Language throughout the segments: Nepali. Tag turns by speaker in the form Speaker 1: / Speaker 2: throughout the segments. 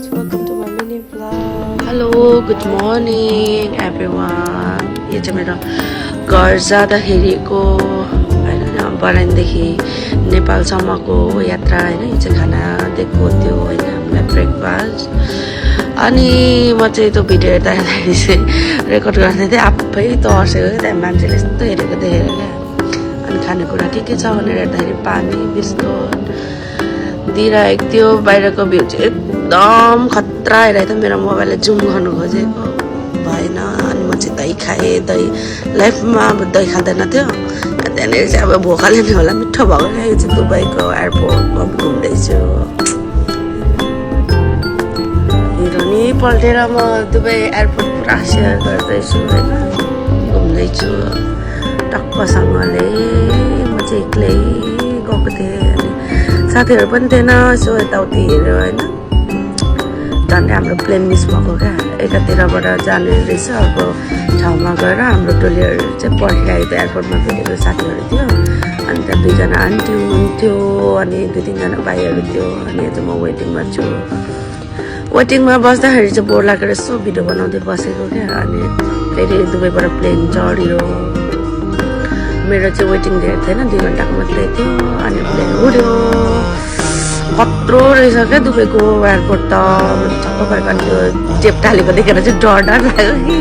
Speaker 1: guys, welcome to my mini vlog.
Speaker 2: Hello good morning everyone. यो चाहिँ मेरो घर जाँदाखेरिको होइन बराइनदेखि नेपालसम्मको यात्रा होइन। यो चाहिँ खाना दिएको थियो होइन हामीलाई ब्रेकफास्ट। अनि म चाहिँ त्यो भिडियो हेर्दाखेरि चाहिँ रेकर्ड गर्दै थिएँ, आफै तर्सेको क्या त्यहाँ मान्छेले यस्तो हेरेको देखेर क्या। अनि खानेकुरा के छ भनेर हेर्दाखेरि पानी बिस्कुट दिइरहेको थियो। बाहिरको भ्यू चाहिँ एकदम खतरा आइरहेको थियो। मेरो मोबाइलले जुम गर्नु खोजेको भएन। अनि म चाहिँ दही खाएँ। दही लाइफमा अब दही खाँदैन थियो। त्यहाँनिर चाहिँ अब भोकाले नै होला मिठो भएको क्या। यो चाहिँ दुबईको एयरपोर्टमा घुम्दैछु। हिरो नि पल्टेर म दुबई एयरपोर्ट पुरा सेयर गर्दैछु होइन, घुम्दैछु टक्कसँगले। म चाहिँ एक्लै गएको थिएँ। अनि साथीहरू पनि थिएन, यसो यताउति हेऱ्यो होइन। झन् हाम्रो प्लेन मिस भएको क्या। एकातिरबाट जाने रहेछ अर्को ठाउँमा गएर हाम्रो टोलीहरू चाहिँ पर्खिरहेको थियो। एयरपोर्टमा भेटेको साथीहरू थियो। अनि त्यहाँ दुईजना आन्टी हुनुहुन्थ्यो अनि दुई तिनजना भाइहरू थियो। अनि चाहिँ म वेटिङमा छु। वेटिङमा बस्दाखेरि चाहिँ बोर लागेर यसो भिडियो बनाउँदै बसेको क्या। अनि फेरि दुबईबाट प्लेन चढ्यो। मेरो चाहिँ वेटिङ धेरै थिएन, 2 घन्टाको मात्रै थियो। अनि प्लेन उड्यो। कत्रो रहेछ क्या दुबईको एयरपोर्ट त। छक्क भएको। अनि त्यो चेप्टालीको देखेर चाहिँ डर लाग्यो कि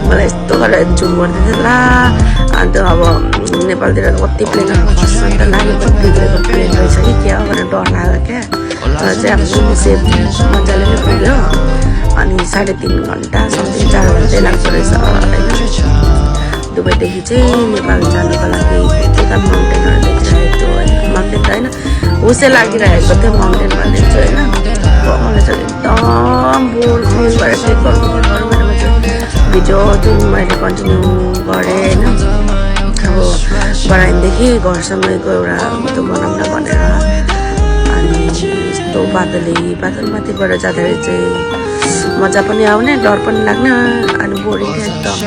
Speaker 2: मलाई यस्तो गरेर जुम गर्दै थियो ला। अन्त अब नेपालतिर कति प्लेनहरू खस्छन् त लाग्यो, बिग्रेको प्लेन रहेछ कि क्या भनेर डर लाग्यो क्या। तर चाहिँ अब सेफ मजाले नै पुग्यो। अनि 3.5 घन्टा समथिङ 4 घन्टै लाग्दो रहेछ होइन। दुबईदेखि चाहिँ नेपाल जानुको लागि यता माउन्टेनहरू देखिरहेको थियो होइन। माउन्टेन त होइन हुसै लागिरहेको थियो माउन्टेनमा देख्छु होइन। मलाई चाहिँ एकदम बोर फिल गरेर क्लिक गर्नु भनेर चाहिँ भिडियो जुन मैले कन्टिन्यू गरेँ होइन। अब बराइनदेखि घरसम्मको एउटा त्यो बनाउन भनेर। अनि यस्तो बादलमाथिबाट जाँदाखेरि चाहिँ मजा पनि आउने डर पनि लाग्ने अनि बोरिङ थियो एकदम।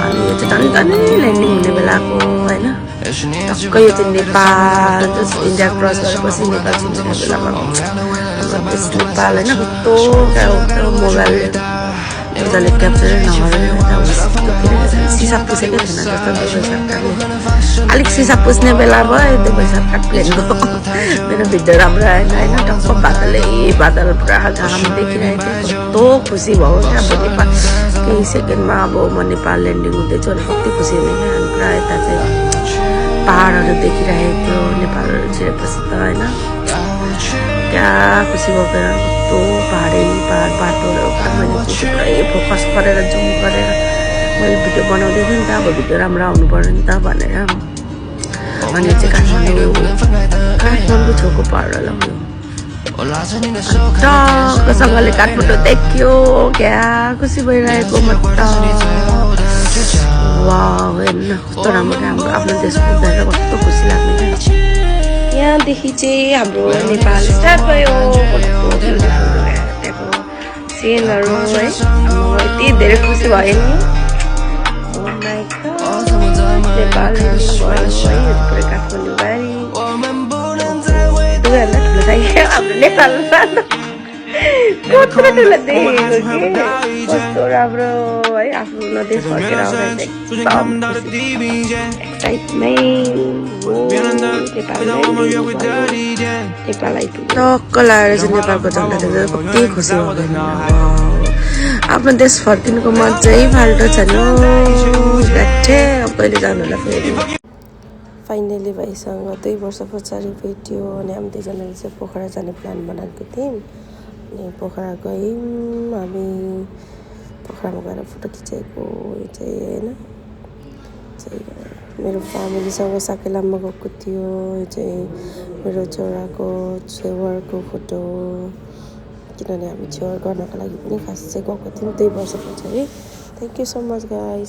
Speaker 2: अनि यो चाहिँ झन् ल्यान्डिङ हुने बेलाको होइन। टक्कै यो चाहिँ नेपाल इन्डिया क्रस गरेपछि नेपाल छिर्ने बेलामा नेपाल होइन। कस्तो मोबाइल मजाले क्याप्चरै नगरेर सिसा पुसेकै थिएन जस्तो दुबई सरकारले। अलिक सिसा पुस्ने बेला भयो दुबई सरकार प्लेनको। मेरो भिडियो राम्रो आएन होइन। टक्क बादल पुरा घाम देखिरहेको थियो। कस्तो खुसी भयो क्या। अब नेपाल केही सेकेन्डमा अब म नेपाल ल्यान्डिङ हुँदैछु अनि कति खुसी हुने क्या। अनि पुरा यता चाहिँ पाहाडहरू देखिरहेको थियो नेपालहरू छिरेपछि त होइन। क्या खुसी भएको कस्तो पाहाड बाटोहरू मैले पुरै फोकस गरेर जुम गरेर मैले भिडियो बनाउँदै थिएँ नि त। अब भिडियो राम्रो आउनु पर्यो नि त भनेर। अनि चाहिँ काठमाडौँ छेउको पाहाडहरूलाई टक्कसँगले काठमाडौँ देखियो क्या। खुसी भइरहेको म त। वाउ हेर्नु कस्तो राम्रो राम्रो आफ्नो देश पुग्दा कस्तो खुसी लाग्ने क्या। यहाँदेखि चाहिँ हाम्रो नेपाल स्टार्ट भयो। कस्तो त्यहाँको सिनहरू है। यति धेरै खुसी भयो नि। नेपाल पुरै काठमाडौँ बारी दुवैहरूलाई ठुलो चाहियो हाम्रो नेपालमा। कस्तो ठुलो देखेको कि कस्तो राम्रो है। आफ्नो देश फर्केर आउँदा एकदम नेपाल आइपुग्यो। टक्क लगाएर चाहिँ नेपालको झन्डा देखेर कति खुसी भयो। आफ्नो देश फर्किनुको मजै फाल्टो छ नि। अब कहिले जानु होला फेरि।
Speaker 1: फाइनली भाइसँग 2 वर्ष पछाडि भेट्यो। अनि हामी दुईजनाले चाहिँ पोखरा जाने प्लान बनाएको थियौँ। अनि पोखरा गयौँ हामी। पोखरामा गएर फोटो खिचेको यो चाहिँ होइन। मेरो फ्यामिलीसँग साकेलामा गएको थियो। यो चाहिँ मेरो छोराको छेवरको फोटो। किनभने हामी छेवर गर्नको लागि पनि खास चाहिँ गएको थियौँ 2 वर्ष पछाडि। Thank you so much guys.